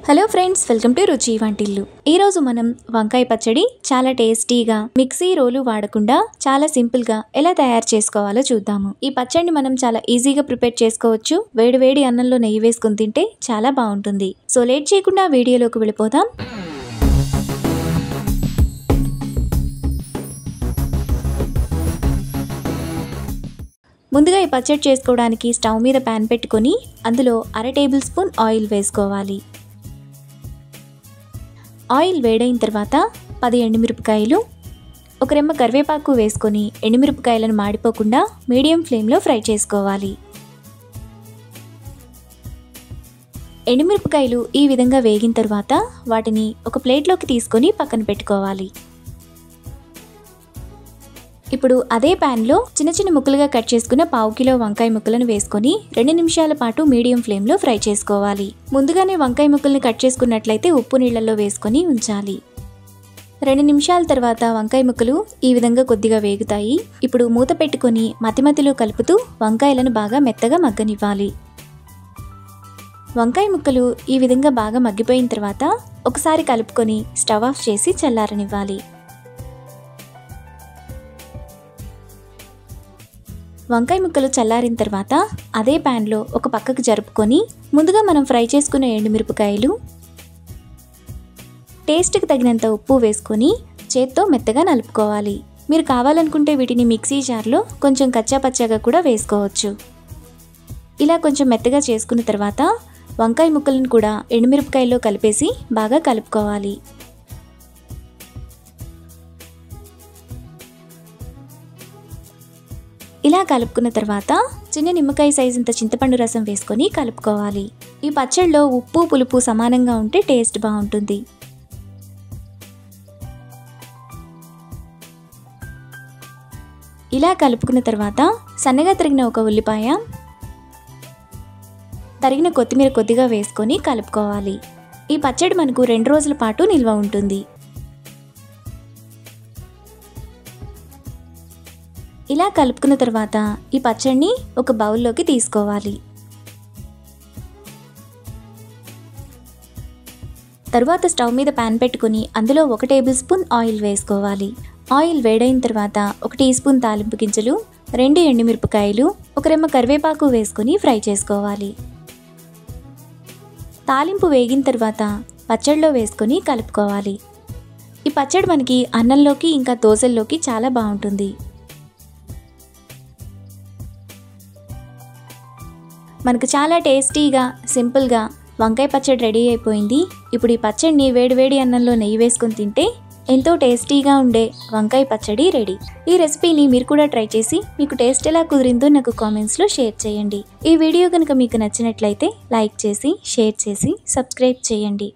Hello friends, welcome to రుచి వంటిల్లు. ఈ రోజు మనం వంకాయ పచ్చడి చాలా టేస్టీగా మిక్సీ రోలు వాడకుండా చాలా సింపుల్ గా ఎలా తయారు చేసుకోవాలో చూద్దాము. ఈ పచ్చడిని మనం చాలా ఈజీగా ప్రిపేర్ చేసుకోవచ్చు. వేడి వేడి అన్నంలో నెయ్యి వేసుకుని తింటే చాలా బాగుంటుంది. సో లేట్ చేయకుండా వీడియోలోకి వెళ్ళిపోదాం. ముందుగా ఈ పచ్చడి చేసుకోవడానికి స్టవ్ మీద ప్యాన్ పెట్టుకొని అందులో 1/2 టేబుల్ స్పూన్ ఆయిల్ వేసుకోవాలి. ఆయిల్ వేడైన తర్వాత 10 ఎండుమిరపకాయలు, ఒక రెమ్మ కరివేపాకు వేసుకొని ఎండుమిరపకాయలను మాడిపోకుండా మీడియం ఫ్లేమ్లో ఫ్రై చేసుకోవాలి. ఎండుమిరపకాయలు ఈ విధంగా వేగిన తర్వాత వాటిని ఒక ప్లేట్లోకి తీసుకొని పక్కన పెట్టుకోవాలి. ఇప్పుడు అదే ప్యాన్లో చిన్న చిన్న ముక్కలుగా కట్ చేసుకున్న 1/2 కిలో వంకాయ ముక్కలను వేసుకొని 2 నిమిషాల పాటు మీడియం ఫ్లేమ్లో ఫ్రై చేసుకోవాలి. ముందుగానే వంకాయ ముక్కల్ని కట్ చేసుకున్నట్లయితే ఉప్పు నీళ్ళల్లో వేసుకొని ఉంచాలి. 2 నిమిషాల తర్వాత వంకాయ ముక్కలు ఈ విధంగా కొద్దిగా వేగుతాయి. ఇప్పుడు మూత పెట్టుకొని మధ్య మధ్యలో కలుపుతూ వంకాయలను బాగా మెత్తగా మగ్గనివ్వాలి. వంకాయ ముక్కలు ఈ విధంగా బాగా మగ్గిపోయిన తర్వాత ఒకసారి కలుపుకొని స్టవ్ ఆఫ్ చేసి చల్లారనివ్వాలి. వంకాయ ముక్కలు చల్లారిన తర్వాత అదే ప్యాన్లో ఒక పక్కకు జరుపుకొని ముందుగా మనం ఫ్రై చేసుకున్న ఎండుమిరపకాయలు, టేస్ట్కి తగినంత ఉప్పు వేసుకొని చేత్తో మెత్తగా నలుపుకోవాలి. మీరు కావాలనుకుంటే వీటిని మిక్సీ జార్లో కొంచెం కచ్చాపచ్చాగా కూడా వేసుకోవచ్చు. ఇలా కొంచెం మెత్తగా చేసుకున్న తర్వాత వంకాయ ముక్కలను కూడా ఎండుమిరపకాయల్లో కలిపేసి బాగా కలుపుకోవాలి. ఇలా కలుపుకున్న తర్వాత చిన్న నిమ్మకాయ సైజు ఇంత చింతపండు రసం వేసుకొని కలుపుకోవాలి. ఈ పచ్చడిలో ఉప్పు పులుపు సమానంగా ఉంటే టేస్ట్ బాగుంటుంది. ఇలా కలుపుకున్న తర్వాత సన్నగా తరిగిన ఒక ఉల్లిపాయ, తరిగిన కొత్తిమీర కొద్దిగా వేసుకొని కలుపుకోవాలి. ఈ పచ్చడి మనకు 2 రోజుల పాటు నిల్వ ఉంటుంది. ఇలా కలుపుకున్న తర్వాత ఈ పచ్చడిని ఒక బౌల్లోకి తీసుకోవాలి. తర్వాత స్టవ్ మీద ప్యాన్ పెట్టుకుని అందులో 1 టేబుల్ స్పూన్ ఆయిల్ వేసుకోవాలి. ఆయిల్ వేడైన తర్వాత 1 టీ స్పూన్ తాలింపు గింజలు, 2 ఎండుమిరపకాయలు, ఒక రెమ్మ కరివేపాకు వేసుకొని ఫ్రై చేసుకోవాలి. తాలింపు వేగిన తర్వాత పచ్చడిలో వేసుకొని కలుపుకోవాలి. ఈ పచ్చడి మనకి అన్నంలోకి ఇంకా దోశల్లోకి చాలా బాగుంటుంది. మనకు చాలా టేస్టీగా సింపుల్గా వంకాయ పచ్చడి రెడీ అయిపోయింది. ఇప్పుడు ఈ పచ్చడిని వేడివేడి అన్నంలో నెయ్యి వేసుకొని తింటే ఎంతో టేస్టీగా ఉండే వంకాయ పచ్చడి రెడీ. ఈ రెసిపీని మీరు కూడా ట్రై చేసి మీకు టేస్ట్ ఎలా కుదిరిందో నాకు కామెంట్స్లో షేర్ చేయండి. ఈ వీడియో కనుక మీకు నచ్చినట్లయితే లైక్ చేసి, షేర్ చేసి, సబ్స్క్రైబ్ చేయండి.